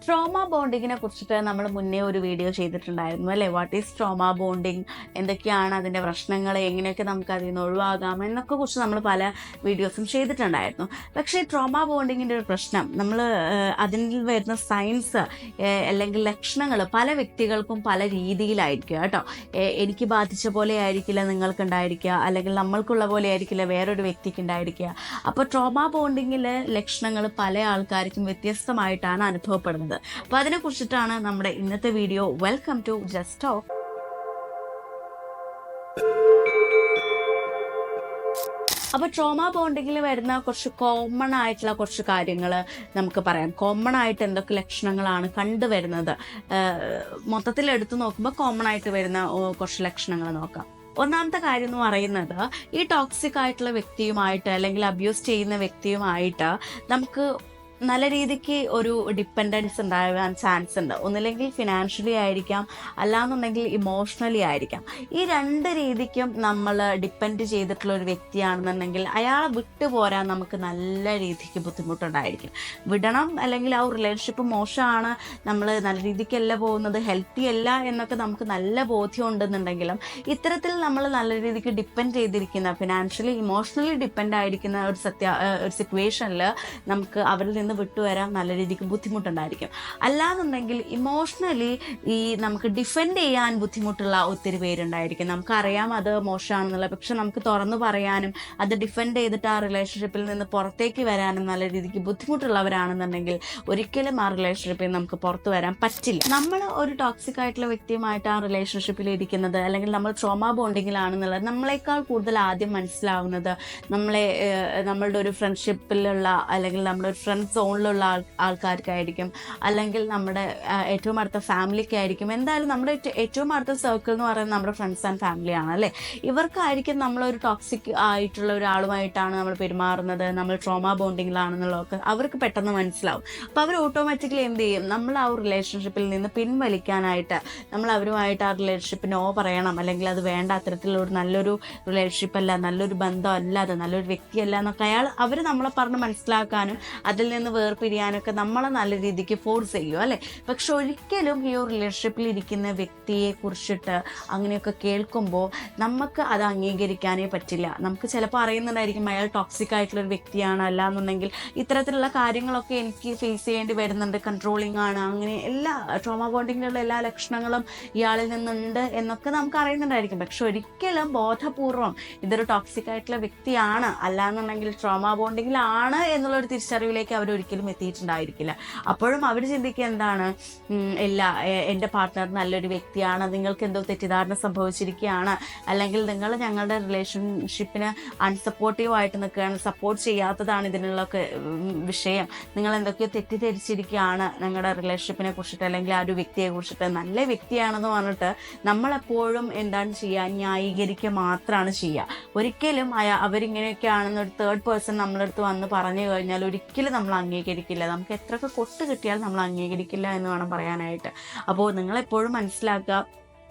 Trauma ബോണ്ടിങ്ങിനെ കുറിച്ചിട്ട് നമ്മൾ മുന്നേ ഒരു വീഡിയോ ചെയ്തിട്ടുണ്ടായിരുന്നു അല്ലേ? വാട്ട് ഈസ് ട്രോമ ബോണ്ടിങ്, എന്തൊക്കെയാണ് അതിൻ്റെ പ്രശ്നങ്ങൾ, എങ്ങനെയൊക്കെ നമുക്ക് അതിൽ നിന്ന് ഒഴിവാകാം എന്നൊക്കെ കുറിച്ച് നമ്മൾ പല വീഡിയോസും ചെയ്തിട്ടുണ്ടായിരുന്നു. പക്ഷേ ട്രോമ ബോണ്ടിങ്ങിൻ്റെ ഒരു പ്രശ്നം, നമ്മൾ അതിൽ വരുന്ന സയൻസ് അല്ലെങ്കിൽ ലക്ഷണങ്ങൾ പല വ്യക്തികൾക്കും പല രീതിയിലായിരിക്കും കേട്ടോ. എനിക്ക് ബാധിച്ച പോലെ ആയിരിക്കില്ല നിങ്ങൾക്ക് ഉണ്ടായിരിക്കുക, അല്ലെങ്കിൽ നമ്മൾക്കുള്ള പോലെ ആയിരിക്കില്ല വേറൊരു വ്യക്തിക്ക് ഉണ്ടായിരിക്കുക. അപ്പോൾ ട്രോമ ബോണ്ടിങ്ങിലെ ലക്ഷണങ്ങൾ പല ആൾക്കാർക്കും വ്യത്യസ്തമായിട്ടാണ് അനുഭവപ്പെടുന്നത്. അപ്പോൾ അതിനെക്കുറിച്ചിട്ടാണ് നമ്മുടെ ഇന്നത്തെ video. Welcome to just talk. അപ്പോൾ ട്രോമ ബോണ്ടിങ്ങിൽ വരുന്ന കുറച്ച് കോമൺ ആയിട്ടുള്ള കുറച്ച് കാര്യങ്ങൾ നമുക്ക് പറയാം. കോമൺ ആയിട്ട് എന്തൊക്കെ ലക്ഷണങ്ങളാണ് കണ്ടുവരുന്നത്, മൊത്തത്തിൽ എടുത്തു നോക്കുമ്പോൾ കോമൺ ആയിട്ട് വരുന്ന കുറച്ച് ലക്ഷണങ്ങൾ നോക്കാം. ഒന്നാമത്തെ കാര്യം എന്ന് പറയുന്നത്, ഈ ടോക്സിക് ആയിട്ടുള്ള വ്യക്തിയുമായിട്ട് അല്ലെങ്കിൽ അബ്യൂസ് ചെയ്യുന്ന വ്യക്തിയുമായിട്ട് നമുക്ക് നല്ല രീതിക്ക് ഒരു ഡിപ്പെൻഡൻസ് ഉണ്ടാകാൻ ചാൻസ് ഉണ്ട്. ഒന്നില്ലെങ്കിൽ ഫിനാൻഷ്യലി ആയിരിക്കാം, അല്ലാന്നുണ്ടെങ്കിൽ ഇമോഷണലി ആയിരിക്കാം. ഈ രണ്ട് രീതിക്കും നമ്മൾ ഡിപ്പെൻഡ് ചെയ്തിട്ടുള്ള ഒരു വ്യക്തിയാണെന്നുണ്ടെങ്കിൽ അയാളെ വിട്ടുപോരാൻ നമുക്ക് നല്ല രീതിക്ക് ബുദ്ധിമുട്ടുണ്ടായിരിക്കും. വിടണം, അല്ലെങ്കിൽ ആ റിലേഷൻഷിപ്പ് മോശമാണ്, നമ്മൾ നല്ല രീതിക്കല്ല പോകുന്നത്, ഹെൽത്തി അല്ല എന്നൊക്കെ നമുക്ക് നല്ല ബോധ്യം ഉണ്ടെന്നുണ്ടെങ്കിലും ഇത്തരത്തിൽ നമ്മൾ നല്ല രീതിക്ക് ഡിപ്പെൻഡ് ചെയ്തിരിക്കുന്ന, ഫിനാൻഷ്യലി ഇമോഷണലി ഡിപ്പെൻഡ് ആയിരിക്കുന്ന ഒരു സിറ്റുവേഷനിൽ നമുക്ക് അവരിൽ നിന്ന് വിട്ടുവരാൻ നല്ല രീതിക്ക് ബുദ്ധിമുട്ടുണ്ടായിരിക്കും. അല്ലാന്നുണ്ടെങ്കിൽ ഇമോഷണലി നമുക്ക് ഡിഫെൻഡ് ചെയ്യാൻ ബുദ്ധിമുട്ടുള്ള ഒത്തിരി പേരുണ്ടായിരിക്കും. നമുക്കറിയാം അത് മോശമാണെന്നുള്ളത്, പക്ഷെ നമുക്ക് തുറന്നു പറയാനും അത് ഡിഫെൻഡ് ചെയ്തിട്ട് ആ റിലേഷൻഷിപ്പിൽ നിന്ന് പുറത്തേക്ക് വരാനും നല്ല രീതിക്ക് ബുദ്ധിമുട്ടുള്ളവരാണെന്നുണ്ടെങ്കിൽ ഒരിക്കലും ആ റിലേഷൻഷിപ്പിൽ നമുക്ക് പുറത്തു വരാൻ പറ്റില്ല. നമ്മൾ ഒരു ടോക്സിക് ആയിട്ടുള്ള വ്യക്തിയുമായിട്ട് ആ റിലേഷൻഷിപ്പിൽ ഇരിക്കുന്നത്, അല്ലെങ്കിൽ നമ്മൾ ട്രോമ ബോണ്ടിങ്ങിലാണെന്നുള്ളത് നമ്മളെക്കാൾ കൂടുതൽ ആദ്യം മനസ്സിലാവുന്നത് നമ്മളുടെ ഒരു ഫ്രണ്ട്ഷിപ്പിലുള്ള, അല്ലെങ്കിൽ നമ്മുടെ ഒരു ഫ്രണ്ട് സോണിലുള്ള ആൾക്കാർക്കായിരിക്കും, അല്ലെങ്കിൽ നമ്മുടെ ഏറ്റവും അടുത്ത ഫാമിലിക്കായിരിക്കും. എന്തായാലും നമ്മുടെ ഏറ്റവും അടുത്ത സർക്കിൾ എന്ന് പറയുന്നത് നമ്മുടെ ഫ്രണ്ട്സ് ആൻഡ് ഫാമിലിയാണ് അല്ലേ? ഇവർക്കായിരിക്കും നമ്മളൊരു ടോക്സിക് ആയിട്ടുള്ള ഒരാളുമായിട്ടാണ് നമ്മൾ പെരുമാറുന്നത്, നമ്മൾ ട്രോമ ബോണ്ടിങ്ങിലാണെന്നുള്ളതൊക്കെ അവർക്ക് പെട്ടെന്ന് മനസ്സിലാവും. അപ്പോൾ അവർ ഓട്ടോമാറ്റിക്കലി എന്ത് ചെയ്യും, നമ്മൾ ആ റിലേഷൻഷിപ്പിൽ നിന്ന് പിൻവലിക്കാനായിട്ട് നമ്മൾ അവരുമായിട്ട് ആ റിലേഷൻഷിപ്പ് നോ പറയണം, അല്ലെങ്കിൽ അത് വേണ്ട, അത്തരത്തിലുള്ള നല്ലൊരു റിലേഷൻഷിപ്പ് അല്ല, നല്ലൊരു ബന്ധമല്ല, അത് നല്ലൊരു വ്യക്തിയല്ല എന്നൊക്കെ അവർ നമ്മളെ പറഞ്ഞ് മനസ്സിലാക്കാനും അതിൽ നിന്ന് വേർപിരിയാനൊക്കെ നമ്മളെ നല്ല രീതിക്ക് ഫോഴ്സ് ചെയ്യും അല്ലേ? പക്ഷെ ഒരിക്കലും ഈ ഒരു റിലേഷൻഷിപ്പിൽ ഇരിക്കുന്ന വ്യക്തിയെ കുറിച്ചിട്ട് അങ്ങനെയൊക്കെ കേൾക്കുമ്പോൾ നമുക്ക് അത് അംഗീകരിക്കാനേ പറ്റില്ല. നമുക്ക് ചിലപ്പോൾ അറിയുന്നുണ്ടായിരിക്കും അയാൾ ടോക്സിക് ആയിട്ടുള്ളൊരു വ്യക്തിയാണ്, അല്ലാന്നുണ്ടെങ്കിൽ ഇത്തരത്തിലുള്ള കാര്യങ്ങളൊക്കെ എനിക്ക് ഫേസ് ചെയ്യേണ്ടി വരുന്നുണ്ട്, കൺട്രോളിങ് ആണ്, അങ്ങനെ എല്ലാ ട്രോമ ബോണ്ടിങ്ങിലുള്ള എല്ലാ ലക്ഷണങ്ങളും ഇയാളിൽ നിന്നുണ്ട് എന്നൊക്കെ നമുക്ക് അറിയുന്നുണ്ടായിരിക്കും. പക്ഷെ ഒരിക്കലും ബോധപൂർവം ഇതൊരു ടോക്സിക് ആയിട്ടുള്ള വ്യക്തിയാണ്, അല്ലാന്നുണ്ടെങ്കിൽ ട്രോമ ബോണ്ടിങ്ങിലാണ് എന്നുള്ളൊരു തിരിച്ചറിവിലേക്ക് അവർ ഒരിക്കലും എത്തിയിട്ടുണ്ടായിരിക്കില്ല. അപ്പോഴും അവർ ചിന്തിക്കുക എന്താണ്, ഇല്ല, എൻ്റെ പാർട്ട്ണർ നല്ലൊരു വ്യക്തിയാണ്, നിങ്ങൾക്ക് എന്തോ തെറ്റിദ്ധാരണ സംഭവിച്ചിരിക്കുകയാണ്, അല്ലെങ്കിൽ നിങ്ങൾ ഞങ്ങളുടെ റിലേഷൻഷിപ്പിന് അൺസപ്പോർട്ടീവായിട്ട് നിൽക്കുകയാണ്, സപ്പോർട്ട് ചെയ്യാത്തതാണ് ഇതിനുള്ളൊക്കെ വിഷയം, നിങ്ങൾ എന്തൊക്കെയോ തെറ്റിദ്ധരിച്ചിരിക്കുകയാണ് ഞങ്ങളുടെ റിലേഷൻഷിപ്പിനെ കുറിച്ചിട്ട്, അല്ലെങ്കിൽ ആ ഒരു വ്യക്തിയെ കുറിച്ചിട്ട്. നല്ല വ്യക്തിയാണെന്ന് പറഞ്ഞിട്ട് നമ്മളെപ്പോഴും എന്താണ് ചെയ്യുക, ന്യായീകരിക്കുക മാത്രമാണ് ചെയ്യുക. ഒരിക്കലും അവരിങ്ങനെയൊക്കെയാണെന്നൊരു തേർഡ് പേഴ്സൺ നമ്മളടുത്ത് വന്ന് പറഞ്ഞു കഴിഞ്ഞാൽ ഒരിക്കലും നമ്മൾ അംഗീകരിക്കില്ല. നമുക്ക് എത്രയൊക്കെ കൊട്ട് കിട്ടിയാലും നമ്മൾ അംഗീകരിക്കില്ല എന്ന് വേണം പറയാനായിട്ട്. അപ്പോൾ നിങ്ങളെപ്പോഴും മനസ്സിലാക്കുക,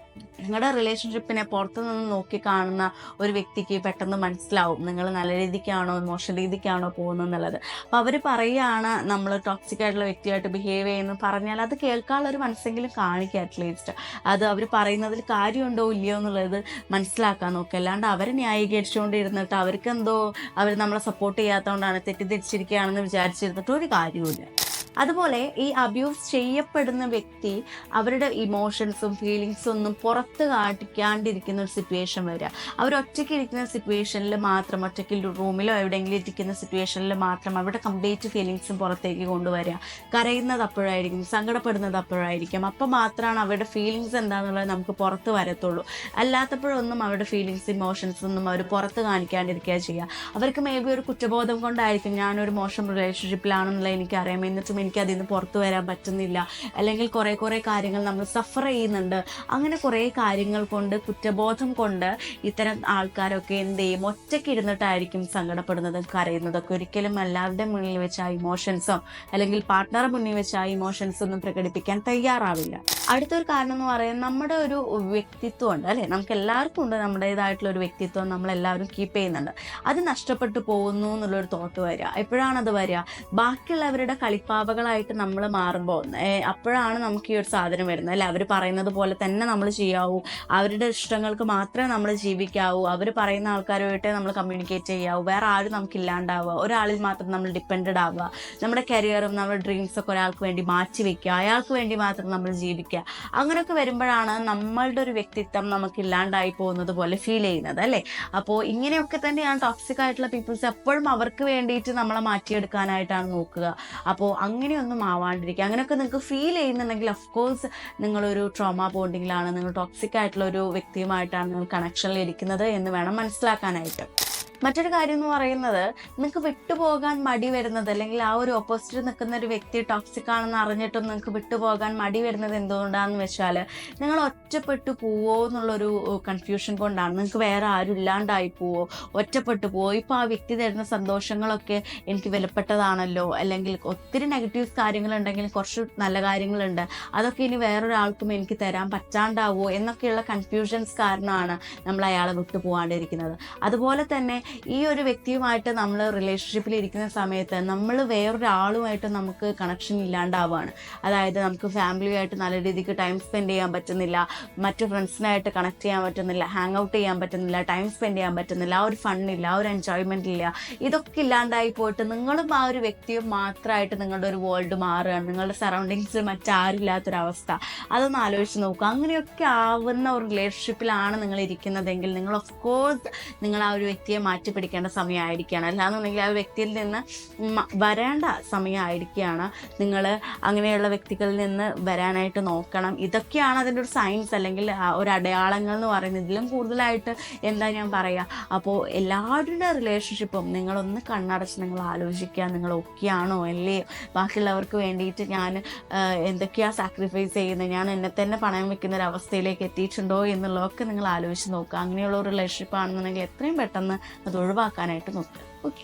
നിങ്ങളുടെ റിലേഷൻഷിപ്പിനെ പുറത്തുനിന്ന് നോക്കി കാണുന്ന ഒരു വ്യക്തിക്ക് പെട്ടെന്ന് മനസ്സിലാവും നിങ്ങൾ നല്ല രീതിക്കാണോ മോശം രീതിക്കാണോ പോകുന്നതെന്നുള്ളത്. അപ്പോൾ അവർ പറയുകയാണ് നമ്മൾ ടോക്സിക് ആയിട്ടുള്ള വ്യക്തിയായിട്ട് ബിഹേവ് ചെയ്യുന്നു പറഞ്ഞാൽ അത് കേൾക്കാനുള്ളൊരു മനസ്സെങ്കിലും കാണിക്കുക. അറ്റ്ലീസ്റ്റ് അത് അവർ പറയുന്നതിൽ കാര്യമുണ്ടോ ഇല്ലയോ എന്നുള്ളത് മനസ്സിലാക്കാൻ നോക്കുക. അല്ലാണ്ട് അവരെ ന്യായീകരിച്ചുകൊണ്ടിരുന്നിട്ട് അവർ നമ്മളെ സപ്പോർട്ട് ചെയ്യാത്തതുകൊണ്ടാണ്, തെറ്റിദ്ധരിച്ചിരിക്കുകയാണെന്ന് വിചാരിച്ചിരുന്നിട്ട് ഒരു കാര്യവുമില്ല. അതുപോലെ ഈ അബ്യൂസ് ചെയ്യപ്പെടുന്ന വ്യക്തി അവരുടെ ഇമോഷൻസും ഫീലിങ്സും ഒന്നും പുറത്ത് കാട്ടിക്കാണ്ടിരിക്കുന്ന ഒരു സിറ്റുവേഷൻ വരിക. അവരൊറ്റയ്ക്ക് ഇരിക്കുന്ന സിറ്റുവേഷനിൽ മാത്രം, ഒറ്റയ്ക്ക് റൂമിലോ എവിടെയെങ്കിലും ഇരിക്കുന്ന സിറ്റുവേഷനിൽ മാത്രം അവരുടെ കംപ്ലീറ്റ് ഫീലിങ്സും പുറത്തേക്ക് കൊണ്ടുവരിക. കരയുന്നത് അപ്പോഴായിരിക്കും, സങ്കടപ്പെടുന്നത് അപ്പോഴായിരിക്കും. അപ്പോൾ മാത്രമാണ് അവരുടെ ഫീലിങ്സ് എന്താണെന്നുള്ളത് നമുക്ക് പുറത്ത് വരത്തുള്ളൂ. അല്ലാത്തപ്പോഴൊന്നും അവരുടെ ഫീലിങ്സ് ഇമോഷൻസ് ഒന്നും അവർ പുറത്ത് കാണിക്കാണ്ടിരിക്കുക ചെയ്യുക. അവർക്ക് മേ ബി ഒരു കുറ്റബോധം കൊണ്ടായിരിക്കും, ഞാനൊരു മോശം റിലേഷൻഷിപ്പിലാണെന്നുള്ളത് എനിക്കറിയാം, എന്നിട്ടും എനിക്കതിൽ നിന്ന് പുറത്തു വരാൻ പറ്റുന്നില്ല, അല്ലെങ്കിൽ കുറേ കാര്യങ്ങൾ നമ്മൾ സഫർ ചെയ്യുന്നുണ്ട്. അങ്ങനെ കുറേ കാര്യങ്ങൾ കൊണ്ട്, കുറ്റബോധം കൊണ്ട് ഇത്തരം ആൾക്കാരൊക്കെ എന്ത് ചെയ്യും, ഒറ്റയ്ക്ക് ഇരുന്നിട്ടായിരിക്കും സങ്കടപ്പെടുന്നതും കരയുന്നതൊക്കെ. ഒരിക്കലും എല്ലാവരുടെ മുന്നിൽ വെച്ച് ആ ഇമോഷൻസോ അല്ലെങ്കിൽ പാർട്ട്ണറെ മുന്നിൽ വെച്ച് ആ ഇമോഷൻസ് ഒന്നും പ്രകടിപ്പിക്കാൻ തയ്യാറാവില്ല. അടുത്തൊരു കാരണം എന്ന് പറയുന്നത് നമ്മുടെ ഒരു വ്യക്തിത്വം ഉണ്ട് അല്ലേ, നമുക്ക് എല്ലാവർക്കും ഉണ്ട് നമ്മുടേതായിട്ടുള്ള ഒരു വ്യക്തിത്വം, നമ്മളെല്ലാവരും കീപ്പ് ചെയ്യുന്നുണ്ട്. അത് നഷ്ടപ്പെട്ടു പോകുന്നു എന്നുള്ളൊരു തോട്ട് വരിക. എപ്പോഴാണത് വരിക? ബാക്കിയുള്ളവരുടെ കളിപ്പാവ പാവകളായിട്ട് നമ്മൾ മാറുമ്പോൾ അപ്പോഴാണ് നമുക്ക് ഈ ഒരു സാധനം വരുന്നത് അല്ലെ. അവർ പറയുന്നത് പോലെ തന്നെ നമ്മൾ ചെയ്യാവൂ, അവരുടെ ഇഷ്ടങ്ങൾക്ക് മാത്രമേ നമ്മൾ ജീവിക്കാവൂ, അവർ പറയുന്ന ആൾക്കാരുമായിട്ടേ നമ്മൾ കമ്മ്യൂണിക്കേറ്റ് ചെയ്യാവൂ, വേറെ ആരും നമുക്ക് ഇല്ലാണ്ടാവുക, ഒരാളിൽ മാത്രം നമ്മൾ ഡിപ്പെൻഡഡ് ആവുക, നമ്മുടെ കരിയറും നമ്മുടെ ഡ്രീംസൊക്കെ ഒരാൾക്ക് വേണ്ടി മാറ്റി വെക്കുക, അയാൾക്ക് വേണ്ടി മാത്രം നമ്മൾ ജീവിക്കുക. അങ്ങനെയൊക്കെ വരുമ്പോഴാണ് നമ്മളുടെ ഒരു വ്യക്തിത്വം നമുക്ക് ഇല്ലാണ്ടായി പോകുന്നത് പോലെ ഫീൽ ചെയ്യുന്നത് അല്ലേ. അപ്പോൾ ഇങ്ങനെയൊക്കെ തന്നെയാണ് ടോക്സിക് ആയിട്ടുള്ള പീപ്പിൾസ് എപ്പോഴും അവർക്ക് വേണ്ടിയിട്ട് നമ്മളെ മാറ്റിയെടുക്കാനായിട്ടാണ് നോക്കുക. അപ്പോൾ അങ്ങനെയൊന്നും ആവാണ്ടിരിക്കുക. അങ്ങനെയൊക്കെ നിങ്ങൾക്ക് ഫീൽ ചെയ്യുന്നുണ്ടെങ്കിൽ ഓഫ്കോഴ്സ് നിങ്ങളൊരു ട്രോമ ബോണ്ടിങ്ങിലാണ്, നിങ്ങൾ ടോക്സിക് ആയിട്ടുള്ള ഒരു വ്യക്തിയുമായിട്ടാണ് നിങ്ങൾ കണക്ഷനിൽ ഇരിക്കുന്നത് എന്ന് വേണം മനസ്സിലാക്കാനായിട്ട്. മറ്റൊരു കാര്യം എന്ന് പറയുന്നത്, നിങ്ങൾക്ക് വിട്ടുപോകാൻ മടി വരുന്നത്, അല്ലെങ്കിൽ ആ ഒരു ഓപ്പോസിറ്റ് നിൽക്കുന്ന ഒരു വ്യക്തി ടോക്സിക് ആണെന്ന് അറിഞ്ഞിട്ടും നിങ്ങൾക്ക് വിട്ടുപോകാൻ മടി വരുന്നത് എന്തുകൊണ്ടാണെന്ന് വെച്ചാൽ, നിങ്ങൾ ഒറ്റപ്പെട്ടു പോവോ എന്നുള്ളൊരു കൺഫ്യൂഷൻ കൊണ്ടാണ്. നിങ്ങൾക്ക് വേറെ ആരും ഇല്ലാണ്ടായി പോവോ, ഒറ്റപ്പെട്ടു പോവോ, ഇപ്പോൾ ആ വ്യക്തി തരുന്ന സന്തോഷങ്ങളൊക്കെ എനിക്ക് വിലപ്പെട്ടതാണല്ലോ, അല്ലെങ്കിൽ ഒത്തിരി നെഗറ്റീവ് കാര്യങ്ങളുണ്ടെങ്കിൽ കുറച്ച് നല്ല കാര്യങ്ങളുണ്ട്, അതൊക്കെ ഇനി വേറൊരാൾക്കും എനിക്ക് തരാൻ പറ്റാണ്ടാവോ എന്നൊക്കെയുള്ള കൺഫ്യൂഷൻസ് കാരണമാണ് നമ്മൾ അയാളെ വിട്ടു പോകാണ്ടിരിക്കുന്നത്. അതുപോലെ തന്നെ ഈ ഒരു വ്യക്തിയുമായിട്ട് നമ്മൾ റിലേഷൻഷിപ്പിൽ ഇരിക്കുന്ന സമയത്ത് നമ്മൾ വേറൊരാളുമായിട്ട് നമുക്ക് കണക്ഷൻ ഇല്ലാണ്ടാവുകയാണ്. അതായത് നമുക്ക് ഫാമിലിയായിട്ട് നല്ല രീതിക്ക് ടൈം സ്പെൻഡ് ചെയ്യാൻ പറ്റുന്നില്ല, മറ്റു ഫ്രണ്ട്സിനായിട്ട് കണക്ട് ചെയ്യാൻ പറ്റുന്നില്ല, ഹാങ് ഔട്ട് ചെയ്യാൻ പറ്റുന്നില്ല, ടൈം സ്പെൻഡ് ചെയ്യാൻ പറ്റുന്നില്ല, ആ ഒരു ഫണ്ണില്ല, ആ ഒരു എൻജോയ്മെൻ്റ് ഇല്ല. ഇതൊക്കെ ഇല്ലാണ്ടായി പോയിട്ട് നിങ്ങളും ആ ഒരു വ്യക്തിയും മാത്രമായിട്ട് നിങ്ങളുടെ ഒരു വേൾഡ് മാറുകയാണ്, നിങ്ങളുടെ സറൗണ്ടിങ്സിൽ മറ്റാരില്ലാത്തൊരവസ്ഥ. അതൊന്ന് ആലോചിച്ച് നോക്കുക. അങ്ങനെയൊക്കെ ആവുന്ന ഒരു റിലേഷൻഷിപ്പിലാണ് നിങ്ങൾ ഇരിക്കുന്നതെങ്കിൽ നിങ്ങൾ ഓഫ് കോഴ്സ് നിങ്ങൾ ആ ഒരു വ്യക്തിയെ മാറ്റിപ്പിടിക്കേണ്ട സമയമായിരിക്കുകയാണ്. അല്ലാന്നുണ്ടെങ്കിൽ ആ വ്യക്തിയിൽ നിന്ന് വരേണ്ട സമയമായിരിക്കുകയാണ്. നിങ്ങൾ അങ്ങനെയുള്ള വ്യക്തികളിൽ നിന്ന് വരാനായിട്ട് നോക്കണം. ഇതൊക്കെയാണ് അതിൻ്റെ ഒരു സയൻസ്, അല്ലെങ്കിൽ ഒരു അടയാളങ്ങൾ എന്ന് പറയുന്നത്. ഇതിലും കൂടുതലായിട്ട് എന്താ ഞാൻ പറയുക. അപ്പോൾ എല്ലാവരുടെ റിലേഷൻഷിപ്പും നിങ്ങളൊന്ന് കണ്ണടച്ച് നിങ്ങൾ ആലോചിക്കുക, നിങ്ങൾ ഓക്കെയാണോ അല്ലേ, ബാക്കിയുള്ളവർക്ക് വേണ്ടിയിട്ട് ഞാൻ എന്തൊക്കെയാണ് സാക്രിഫൈസ് ചെയ്യുന്നത്, ഞാൻ എന്നെ തന്നെ പണയം വെക്കുന്ന ഒരു അവസ്ഥയിലേക്ക് എത്തിയിട്ടുണ്ടോ എന്നുള്ളതൊക്കെ നിങ്ങൾ ആലോചിച്ച് നോക്കുക. അങ്ങനെയുള്ള ഒരു റിലേഷൻഷിപ്പ് ആണെന്നുണ്ടെങ്കിൽ എത്രയും പെട്ടെന്ന് അത് ഒഴിവാക്കാനായിട്ട് നോക്കുക. ഓക്കെ.